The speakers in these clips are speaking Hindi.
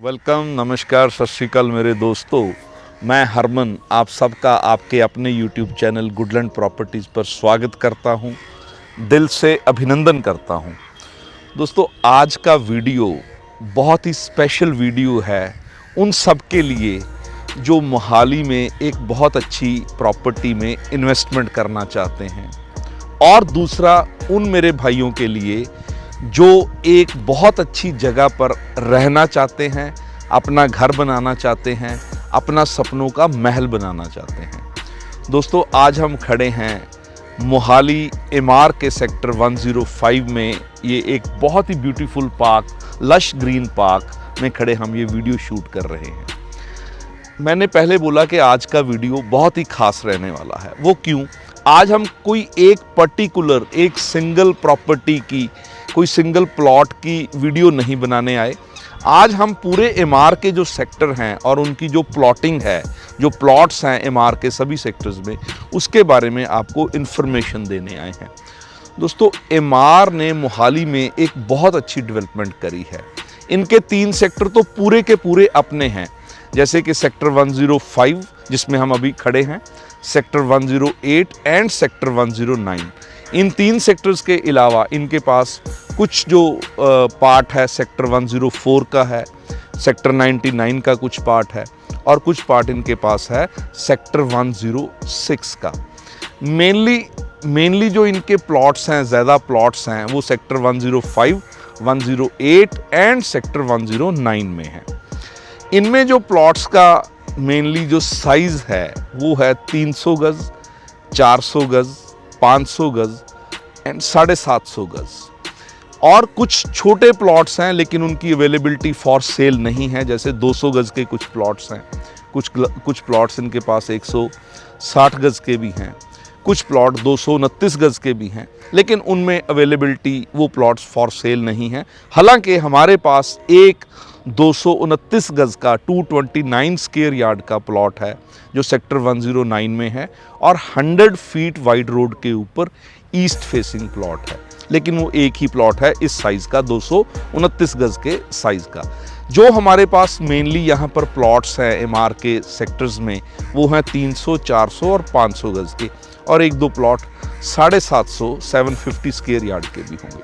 वेलकम, नमस्कार, सत श्री अकाल मेरे दोस्तों। मैं हरमन आप सबका आपके अपने YouTube चैनल गुडलैंड प्रॉपर्टीज़ पर स्वागत करता हूं, दिल से अभिनंदन करता हूं। दोस्तों, आज का वीडियो बहुत ही स्पेशल वीडियो है उन सब के लिए जो मोहाली में एक बहुत अच्छी प्रॉपर्टी में इन्वेस्टमेंट करना चाहते हैं, और दूसरा उन मेरे भाइयों के लिए जो एक बहुत अच्छी जगह पर रहना चाहते हैं, अपना घर बनाना चाहते हैं, अपना सपनों का महल बनाना चाहते हैं। दोस्तों, आज हम खड़े हैं मोहाली एमआर के सेक्टर 105 में। ये एक बहुत ही beautiful park, lush green park में खड़े हम ये वीडियो शूट कर रहे हैं। मैंने पहले बोला कि आज का वीडियो बहुत ही खास रहने वाला है। वो क्यों? आज हम कोई एक पर्टिकुलर एक सिंगल प्रॉपर्टी की, कोई सिंगल प्लॉट की वीडियो नहीं बनाने आए। आज हम पूरे एमआर के जो सेक्टर हैं और उनकी जो प्लॉटिंग है, जो प्लॉट्स हैं एमआर के सभी सेक्टर्स में, उसके बारे में आपको इन्फॉर्मेशन देने आए हैं। दोस्तों, एमआर ने मोहाली में एक बहुत अच्छी डेवलपमेंट करी है। इनके 3 सेक्टर तो पूरे के पूरे अपने हैं, जैसे कि सेक्टर 105 जिसमें हम अभी खड़े हैं, sector 108 and sector 109। In 3 sectors के अलावा इनके पास कुछ जो पार्ट है सेक्टर 104 का है, सेक्टर 99 का कुछ पार्ट है, और कुछ पार्ट इनके पास है सेक्टर 106 का। मेनली जो इनके प्लॉट्स हैं, ज़्यादा प्लॉट्स हैं, वो सेक्टर 105, 108 एंड सेक्टर 109 में हैं। इनमें जो प्लॉट्स का मेनली जो साइज़ है वो है 300 गज़, 400 गज़, 500 गज़ एंड 750 गज़। और कुछ छोटे प्लॉट्स हैं लेकिन उनकी अवेलेबिलिटी फॉर सेल नहीं है, जैसे 200 गज़ के कुछ प्लॉट्स हैं, कुछ प्लॉट्स इनके पास 160 गज़ के भी हैं, कुछ प्लॉट 229 गज़ के भी हैं, लेकिन उनमें अवेलेबिलिटी वो प्लॉट्स फॉर सेल नहीं है। हालांकि हमारे पास एक 229 गज़ का 229 स्क्वायर यार्ड का प्लॉट है जो सेक्टर 109 में है, और 100 फीट वाइड रोड के ऊपर ईस्ट फेसिंग प्लॉट है, लेकिन वो एक ही प्लॉट है इस साइज़ का, 229 गज़ के साइज़ का। जो हमारे पास मेनली यहाँ पर प्लॉट्स हैं एमआर के सेक्टर्स में, वो हैं 300, 400 और 500 गज़ के, और 1-2 प्लॉट 750, 750 स्क्वायर यार्ड के भी होंगे।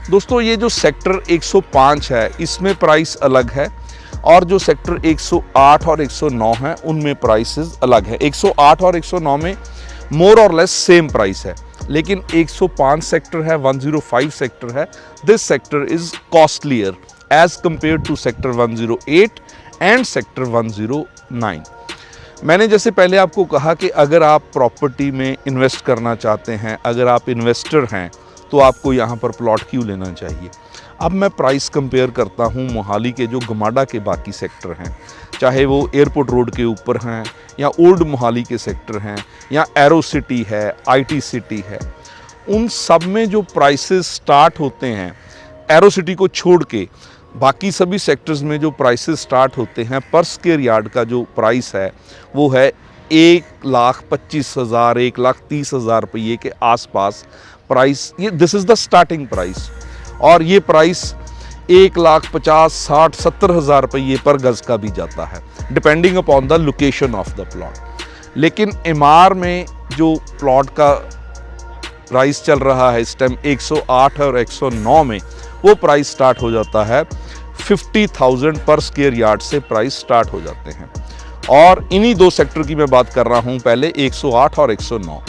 दोस्तों, ये जो सेक्टर 105 है इसमें प्राइस अलग है, और जो सेक्टर 108 और 109 है उनमें प्राइसेस अलग है। 108 और 109 में मोर और लेस सेम प्राइस है, लेकिन 105 सेक्टर है, 105 सेक्टर है, this sector is costlier as compared to sector 108 and sector 109। मैंने जैसे पहले आपको कहा कि अगर आप प्रॉपर्टी में इन्वेस्ट करना चाहते हैं, अगर आप इन्वेस्टर हैं, तो आपको यहाँ पर प्लॉट क्यों लेना चाहिए। अब मैं प्राइस कंपेयर करता हूँ मोहाली के जो गमाडा के बाकी सेक्टर हैं, चाहे वो एयरपोर्ट रोड के ऊपर हैं, या ओल्ड मोहाली के सेक्टर हैं, या एरो सिटी है, आईटी सिटी है, उन सब में जो प्राइसेस स्टार्ट होते हैं, एरो सिटी को छोड़ के बाकी सभी सेक्टर्स में जो प्राइसेस स्टार्ट होते हैं, पर स्क्वायर यार्ड का जो प्राइस है वो है 1,25,000, 1,30,000 रुपये के आसपास प्राइस। ये this is the starting price, और ये प्राइस 1,50,000, 60,000, 70,000 रुपये पर गज़ का भी जाता है, depending upon the location of the plot. लेकिन एमआर में जो प्लॉट का प्राइस चल रहा है इस टाइम 108 और 109 में, वो प्राइस स्टार्ट हो जाता है 50,000 पर स्क्वायर यार्ड से प्राइस स्टार्ट हो जाते हैं। और इन्हीं 2 सेक्टर की मैं बात कर रहा हूँ, पहले 108 और 109।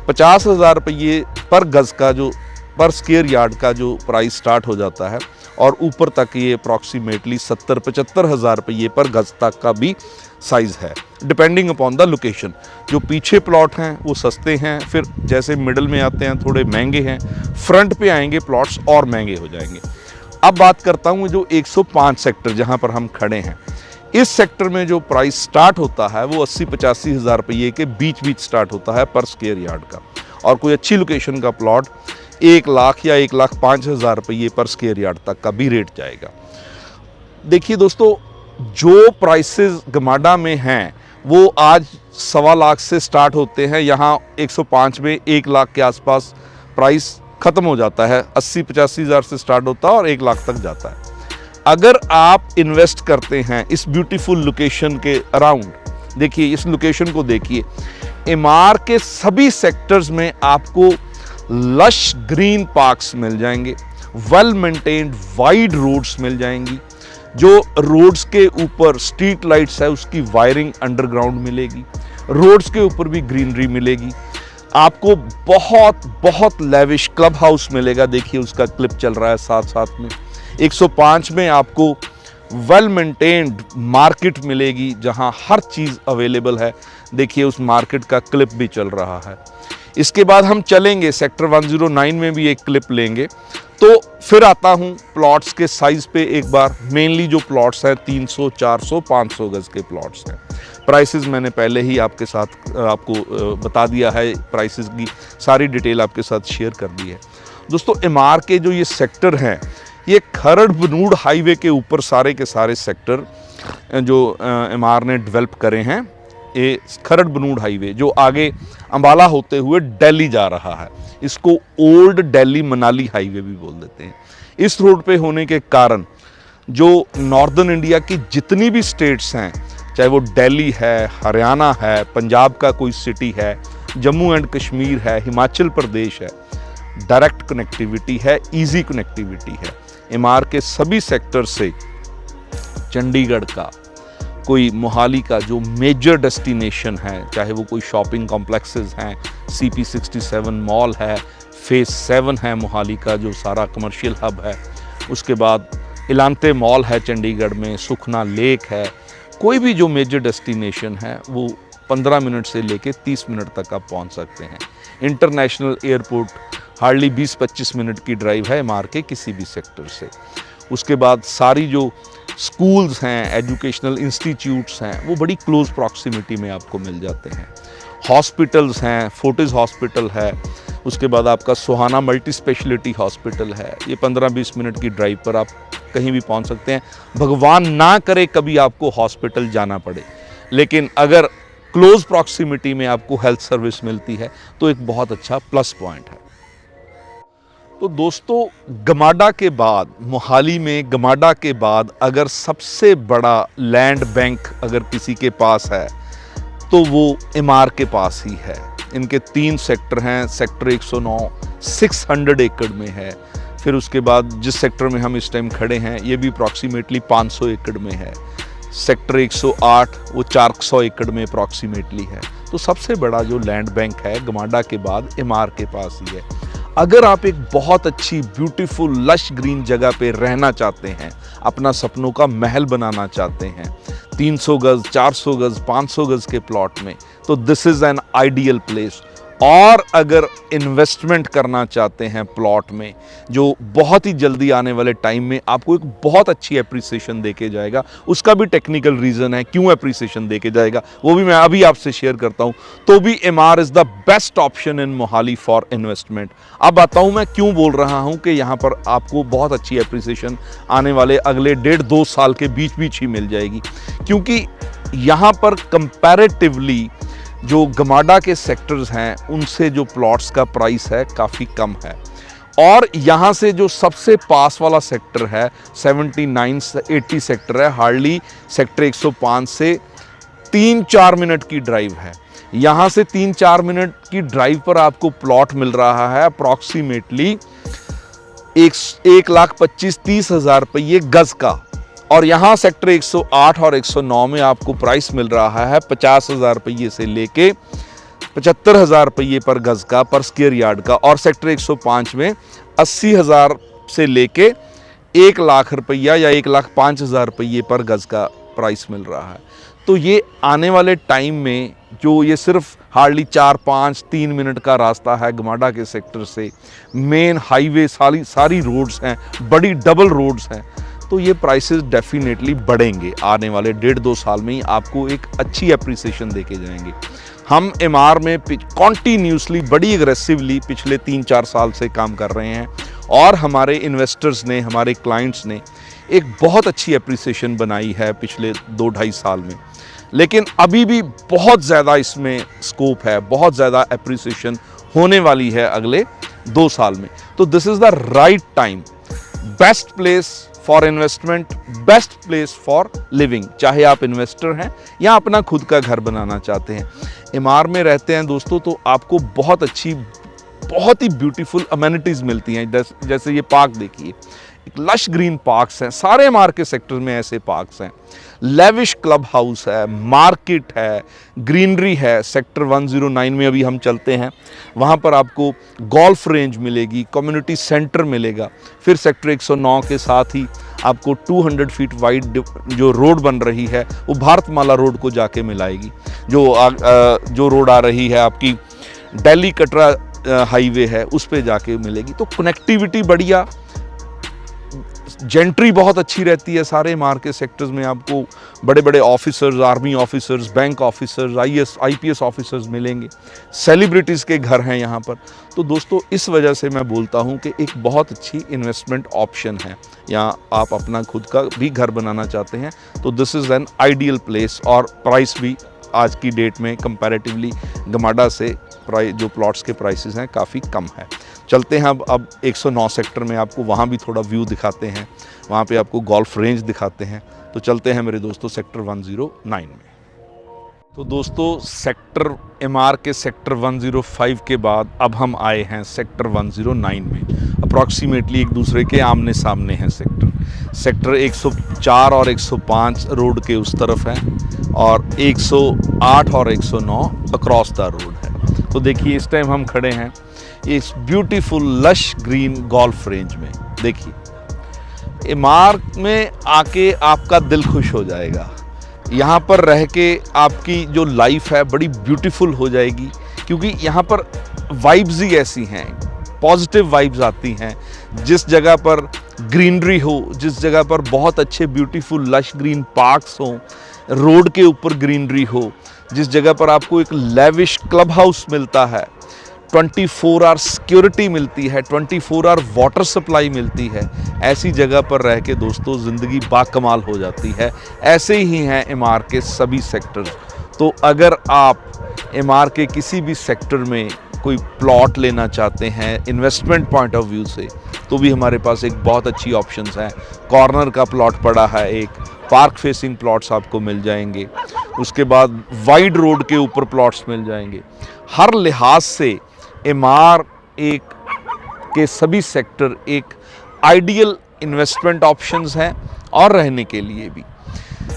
50,000 रुपये पर गज़ का जो पर स्क्वायर यार्ड का जो प्राइस स्टार्ट हो जाता है, और ऊपर तक ये अप्रॉक्सीमेटली 70-75,000 रुपये पर गज़ तक का भी साइज़ है, डिपेंडिंग अपॉन द लोकेशन। जो पीछे प्लॉट हैं वो सस्ते हैं, फिर जैसे मिडल में आते हैं थोड़े महंगे हैं, फ्रंट पे आएंगे प्लॉट्स और महंगे हो जाएंगे। अब बात करता हूँ जो 105 सेक्टर जहाँ पर हम खड़े हैं, इस सेक्टर में जो प्राइस स्टार्ट होता है वो 80-85,000 रुपये के बीच स्टार्ट होता है पर स्क्वायर यार्ड का, और कोई अच्छी लोकेशन का प्लॉट 1 लाख या 1,05,000 रुपये पर स्क्वायर यार्ड तक का भी रेट जाएगा। देखिए दोस्तों, जो प्राइसेस गमाडा में हैं वो आज 1.25 लाख से स्टार्ट होते हैं, यहाँ 105 में 1 लाख के आसपास प्राइस ख़त्म हो जाता है, 80-85,000 से स्टार्ट होता है और 1 लाख तक जाता है। अगर आप इन्वेस्ट करते हैं इस ब्यूटीफुल लोकेशन के अराउंड, देखिए इस लोकेशन को देखिए, एमआर के सभी सेक्टर्स में आपको लश ग्रीन पार्क्स मिल जाएंगे, वेल मेंटेन्ड वाइड रोड्स मिल जाएंगी, जो रोड्स के ऊपर स्ट्रीट लाइट्स है उसकी वायरिंग अंडरग्राउंड मिलेगी, रोड्स के ऊपर भी ग्रीनरी मिलेगी, आपको बहुत बहुत लेविश क्लब हाउस मिलेगा, देखिए उसका क्लिप चल रहा है साथ साथ में। 105 में आपको वेल मेंटेन्ड मार्केट मिलेगी जहां हर चीज़ अवेलेबल है, देखिए उस मार्केट का क्लिप भी चल रहा है। इसके बाद हम चलेंगे सेक्टर 109 में भी एक क्लिप लेंगे। तो फिर आता हूं प्लॉट्स के साइज़ पे एक बार। मेनली जो प्लॉट्स हैं 300, 400, 500 गज के प्लॉट्स हैं। प्राइसेस मैंने पहले ही आपके साथ आपको बता दिया है, प्राइसेस की सारी डिटेल आपके साथ शेयर कर दी है। दोस्तों एमआर के जो ये सेक्टर हैं, ये खरड़ बनूड़ हाईवे के ऊपर सारे के सारे सेक्टर जो एमआर ने डेवलप करे हैं, ये खरड़ बनूड़ हाईवे जो आगे अंबाला होते हुए दिल्ली जा रहा है, इसको ओल्ड दिल्ली मनाली हाईवे भी बोल देते हैं। इस रोड पे होने के कारण जो नॉर्दर्न इंडिया की जितनी भी स्टेट्स हैं, चाहे वो दिल्ली है, हरियाणा है, पंजाब का कोई सिटी है, जम्मू एंड कश्मीर है, हिमाचल प्रदेश है, डायरेक्ट कनेक्टिविटी है, इजी कनेक्टिविटी है। एमआर के सभी सेक्टर से चंडीगढ़ का, कोई मोहाली का जो मेजर डेस्टिनेशन है, चाहे वो कोई शॉपिंग कॉम्प्लेक्सेस हैं, CP67 मॉल है, फेज 7 है मोहाली का जो सारा कमर्शियल हब है, उसके बाद इलांते मॉल है चंडीगढ़ में, सुखना लेक है, कोई भी जो मेजर डेस्टिनेशन है वो 15 मिनट से लेके 30 मिनट तक आप पहुंच सकते हैं। इंटरनेशनल एयरपोर्ट हार्डली 20-25 मिनट की ड्राइव है एमआर के किसी भी सेक्टर से। उसके बाद सारी जो स्कूल्स हैं, एजुकेशनल इंस्टीट्यूट्स हैं, वो बड़ी क्लोज प्रॉक्सिमिटी में आपको मिल जाते हैं। हॉस्पिटल्स हैं, फोर्टिस हॉस्पिटल है, उसके बाद आपका सुहाना मल्टी स्पेशलिटी हॉस्पिटल है, ये 15-20 मिनट की ड्राइव पर आप कहीं भी पहुंच सकते हैं। भगवान ना करे कभी आपको हॉस्पिटल जाना पड़े, लेकिन अगर क्लोज प्रॉक्सिमिटी में आपको हेल्थ सर्विस मिलती है तो एक बहुत अच्छा प्लस पॉइंट है। तो दोस्तों गमाडा के बाद, मोहाली में गमाडा के बाद अगर सबसे बड़ा लैंड बैंक अगर किसी के पास है तो वो एमआर के पास ही है। इनके 3 सेक्टर हैं। सेक्टर 109 600 एकड़ में है। फिर उसके बाद जिस सेक्टर में हम इस टाइम खड़े हैं ये भी अप्रॉक्सीमेटली 500 एकड़ में है। सेक्टर 108 वो 400 एकड़ में अप्रॉक्सीमेटली है। तो सबसे बड़ा जो लैंड बैंक है गमाडा के बाद एमआर के पास ही है। अगर आप एक बहुत अच्छी ब्यूटीफुल लश ग्रीन जगह पे रहना चाहते हैं, अपना सपनों का महल बनाना चाहते हैं 300 गज, 400 गज, 500 गज के प्लॉट में, तो this is an ideal place. और अगर इन्वेस्टमेंट करना चाहते हैं प्लॉट में जो बहुत ही जल्दी आने वाले टाइम में आपको एक बहुत अच्छी एप्रिसिएशन देके जाएगा, उसका भी टेक्निकल रीज़न है क्यों एप्रिसिएशन देके जाएगा, वो भी मैं अभी आपसे शेयर करता हूं। तो भी MR is the best option in Mohali for investment. अब आता हूं मैं क्यों बोल रहा हूं कि यहाँ पर आपको बहुत अच्छी एप्रिसिएशन आने वाले अगले 1.5-2 साल के बीच ही मिल जाएगी, क्योंकि यहाँ पर कंपैरेटिवली जो गमाडा के सेक्टर्स हैं उनसे जो प्लॉट्स का प्राइस है काफ़ी कम है। और यहाँ से जो सबसे पास वाला सेक्टर है 79-80 सेक्टर है, हार्डली सेक्टर 105 से 3-4 मिनट की ड्राइव है। यहाँ से 3-4 मिनट की ड्राइव पर आपको प्लॉट मिल रहा है अप्रॉक्सीमेटली 1,25,30 हज़ार रुपये गज का। और यहाँ सेक्टर 108 और 109 में आपको प्राइस मिल रहा है 50,000 रुपये से लेके 75,000 रुपये पर गज का, पर स्क्वायर यार्ड का। और सेक्टर 105 में 80,000 से लेके 1 लाख रुपया या 1,05,000 रुपये पर गज का प्राइस मिल रहा है। तो ये आने वाले टाइम में जो ये सिर्फ हार्डली 4-5-3 मिनट का रास्ता है गमाडा के सेक्टर से, मेन हाईवे सारी रोड्स हैं, बड़ी डबल रोड्स हैं, तो ये प्राइसेस डेफिनेटली बढ़ेंगे आने वाले 1.5-2 साल में ही आपको एक अच्छी एप्रिसिएशन देके जाएंगे। हम एमआर में कॉन्टीन्यूसली बड़ी एग्रेसिवली पिछले 3-4 साल से काम कर रहे हैं और हमारे इन्वेस्टर्स ने, हमारे क्लाइंट्स ने एक बहुत अच्छी एप्रिसिएशन बनाई है पिछले 2-2.5 साल में। लेकिन अभी भी बहुत ज़्यादा इसमें स्कोप है, बहुत ज़्यादा एप्रिसिएशन होने वाली है अगले 2 साल में। तो this is the right time, best place for investment, best place for living. चाहे आप इन्वेस्टर हैं या अपना खुद का घर बनाना चाहते हैं, एमआर में रहते हैं दोस्तों, तो आपको बहुत ही ब्यूटीफुल अमेनिटीज़ मिलती हैं। जैसे ये पार्क देखिए, एक लश ग्रीन पार्क्स हैं, सारे एमआर के सेक्टर में ऐसे पार्क्स हैं। लेविश क्लब हाउस है, मार्केट है, ग्रीनरी है। सेक्टर 109 में अभी हम चलते हैं, वहाँ पर आपको गोल्फ रेंज मिलेगी, कम्युनिटी सेंटर मिलेगा। फिर सेक्टर 109 के साथ ही आपको 200 फीट वाइड जो रोड बन रही है वो भारतमाला रोड को जाके मिलाएगी। जो रोड आ रही है आपकी दिल्ली कटरा हाईवे है, उस पे जाके मिलेगी। तो कनेक्टिविटी बढ़िया, जेंट्री बहुत अच्छी रहती है। सारे एमआर के सेक्टर्स में आपको बड़े बड़े officers, army officers, bank officers, IPS officers मिलेंगे। सेलिब्रिटीज़ के घर हैं यहाँ पर। तो दोस्तों इस वजह से मैं बोलता हूँ कि एक बहुत अच्छी इन्वेस्टमेंट ऑप्शन है। यहाँ आप अपना खुद का भी घर बनाना चाहते हैं तो this is an ideal place. और प्राइस भी आज की डेट में कंपैरेटिवली गमाडा से जो प्लॉट्स के प्राइसेस हैं काफ़ी कम है। चलते हैं अब 109 सेक्टर में, आपको वहाँ भी थोड़ा व्यू दिखाते हैं, वहाँ पे आपको गोल्फ रेंज दिखाते हैं। तो चलते हैं मेरे दोस्तों सेक्टर 109 में। तो दोस्तों सेक्टर एमआर के सेक्टर 105 के बाद अब हम आए हैं सेक्टर 109 में। अप्रॉक्सीमेटली एक दूसरे के आमने सामने हैं सेक्टर 104 और 105 रोड के उस तरफ है, और 108 और 109 अक्रॉस द रोड है। तो देखिए इस टाइम हम खड़े हैं इस beautiful lush green golf range में। देखिए एमआर में आके आपका दिल खुश हो जाएगा। यहाँ पर रह के आपकी जो लाइफ है बड़ी ब्यूटीफुल हो जाएगी, क्योंकि यहाँ पर वाइब्स ही ऐसी हैं, पॉजिटिव वाइब्स आती हैं। जिस जगह पर ग्रीनरी हो, जिस जगह पर बहुत अच्छे ब्यूटीफुल लश ग्रीन पार्क्स हों, रोड के ऊपर ग्रीनरी हो, जिस जगह पर आपको एक लेविश क्लब हाउस मिलता है, 24 आवर सिक्योरिटी मिलती है, 24 आवर वाटर सप्लाई मिलती है, ऐसी जगह पर रह के दोस्तों ज़िंदगी बाकमाल हो जाती है। ऐसे ही हैं एमआर के सभी सेक्टर। तो अगर आप एमआर के किसी भी सेक्टर में कोई प्लॉट लेना चाहते हैं इन्वेस्टमेंट पॉइंट ऑफ व्यू से, तो भी हमारे पास एक बहुत अच्छी ऑप्शंस हैं। कॉर्नर का प्लॉट पड़ा है, एक पार्क फेसिंग प्लॉट्स आपको मिल जाएंगे, उसके बाद वाइड रोड के ऊपर प्लॉट्स मिल जाएंगे। हर लिहाज से एमआर के सभी सेक्टर एक आइडियल इन्वेस्टमेंट ऑप्शंस हैं, और रहने के लिए भी।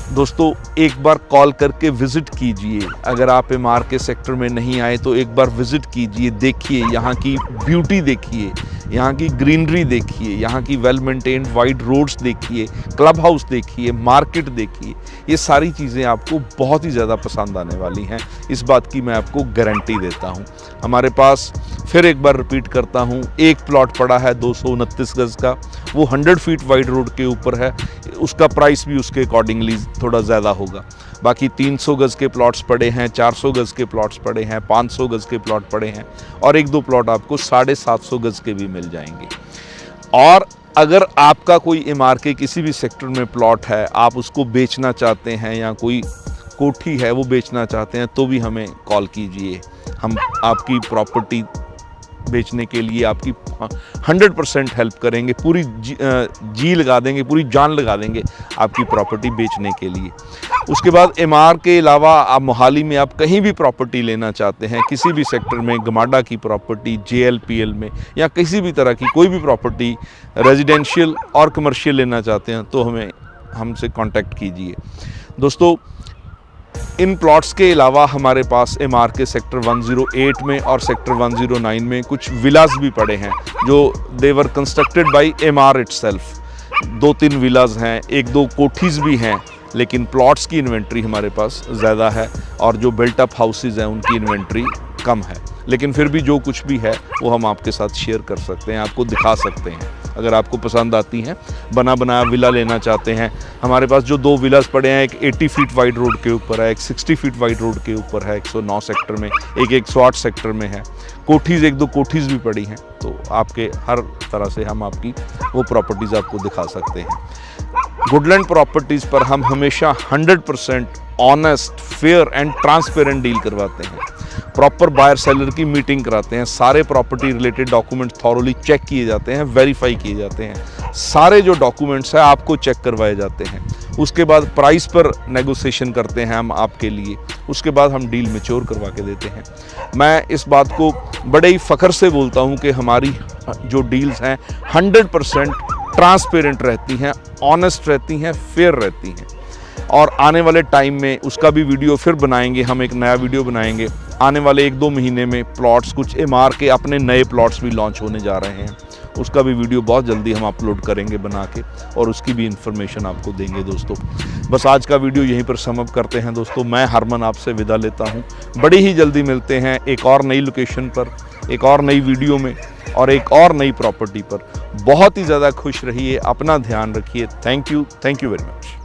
दोस्तों एक बार कॉल करके विज़िट कीजिए। अगर आप एमआर के सेक्टर में नहीं आए तो एक बार विज़िट कीजिए, देखिए यहाँ की ब्यूटी, देखिए यहाँ की ग्रीनरी, देखिए यहाँ की वेल मेंटेन्ड वाइड रोड्स, देखिए क्लब हाउस, देखिए मार्केट, देखिए। ये सारी चीज़ें आपको बहुत ही ज़्यादा पसंद आने वाली हैं, इस बात की मैं आपको गारंटी देता हूँ। हमारे पास फिर एक बार रिपीट करता हूँ, एक प्लॉट पड़ा है 229 गज़ का, वो 100 फीट वाइड रोड के ऊपर है। उसका प्राइस भी उसके अकॉर्डिंगली थोड़ा ज़्यादा होगा। बाकी 300 गज़ के प्लॉट्स पड़े हैं, 400 गज़ के प्लॉट्स पड़े हैं, 500 गज़ के प्लॉट पड़े हैं, और एक दो प्लॉट आपको 750 गज़ के भी मिल जाएंगे। और अगर आपका कोई एमआर के किसी भी सेक्टर में प्लॉट है, आप उसको बेचना चाहते हैं या कोई कोठी है वो बेचना चाहते हैं, तो भी हमें कॉल कीजिए। हम आपकी प्रॉपर्टी बेचने के लिए आपकी 100% हेल्प करेंगे, पूरी जी लगा देंगे, पूरी जान लगा देंगे आपकी प्रॉपर्टी बेचने के लिए। उसके बाद एमआर के अलावा आप मोहाली में आप कहीं भी प्रॉपर्टी लेना चाहते हैं, किसी भी सेक्टर में, गमाडा की प्रॉपर्टी, जेएलपीएल में, या किसी भी तरह की कोई भी प्रॉपर्टी रेजिडेंशियल और कमर्शियल लेना चाहते हैं, तो हमसे कांटेक्ट कीजिए। दोस्तों इन प्लॉट्स के अलावा हमारे पास एमआर के सेक्टर 108 में और सेक्टर 109 में कुछ विलास भी पड़े हैं, जो देवर कंस्ट्रक्टेड बाय एमआर इटसेल्फ। 2-3 विलास हैं, 1-2 कोठीज़ भी हैं, लेकिन प्लॉट्स की इन्वेंट्री हमारे पास ज़्यादा है, और जो बिल्ट अप हाउसेज़ हैं उनकी इन्वेंट्री कम है। लेकिन फिर भी जो कुछ भी है वो हम आपके साथ शेयर कर सकते हैं, आपको दिखा सकते हैं। अगर आपको पसंद आती हैं, बना बनाया विला लेना चाहते हैं, हमारे पास जो 2 विलास पड़े हैं, एक 80 फीट वाइड रोड के ऊपर है, एक 60 फीट वाइड रोड के ऊपर है, 109 सेक्टर में, एक 108 सेक्टर में है। कोठीज़ 1-2 कोठीज़ भी पड़ी हैं, तो आपके हर तरह से हम आपकी वो प्रॉपर्टीज़ आपको दिखा सकते हैं। वुडलैंड प्रॉपर्टीज़ पर हम हमेशा 100% honest, fair and transparent deal करवाते हैं। प्रॉपर बायर सेलर की मीटिंग कराते हैं, सारे property related document thoroughly check किए जाते हैं, वेरीफाई किए जाते हैं, सारे जो डॉक्यूमेंट्स हैं आपको चेक करवाए जाते हैं। उसके बाद प्राइस पर नेगोशिएशन करते हैं हम आपके लिए, उसके बाद हम डील मैच्योर करवा के देते हैं। मैं इस बात को बड़े ही फ़ख्र से बोलता हूं कि हमारी जो डील्स हैं 100% ट्रांसपेरेंट रहती हैं, ऑनेस्ट रहती हैं, फेयर रहती हैं। और आने वाले टाइम में उसका भी वीडियो फिर बनाएंगे, हम एक नया वीडियो बनाएंगे। आने वाले 1-2 महीने में प्लॉट्स कुछ एमआर के अपने नए प्लॉट्स भी लॉन्च होने जा रहे हैं, उसका भी वीडियो बहुत जल्दी हम अपलोड करेंगे बना के, और उसकी भी इन्फॉर्मेशन आपको देंगे दोस्तों। बस आज का वीडियो यहीं पर सम अप करते हैं दोस्तों। मैं हरमन आपसे विदा लेता हूं, बड़ी ही जल्दी मिलते हैं एक और नई लोकेशन पर, एक और नई वीडियो में और एक और नई प्रॉपर्टी पर। बहुत ही ज़्यादा खुश रहिए, अपना ध्यान रखिए। Thank you very much.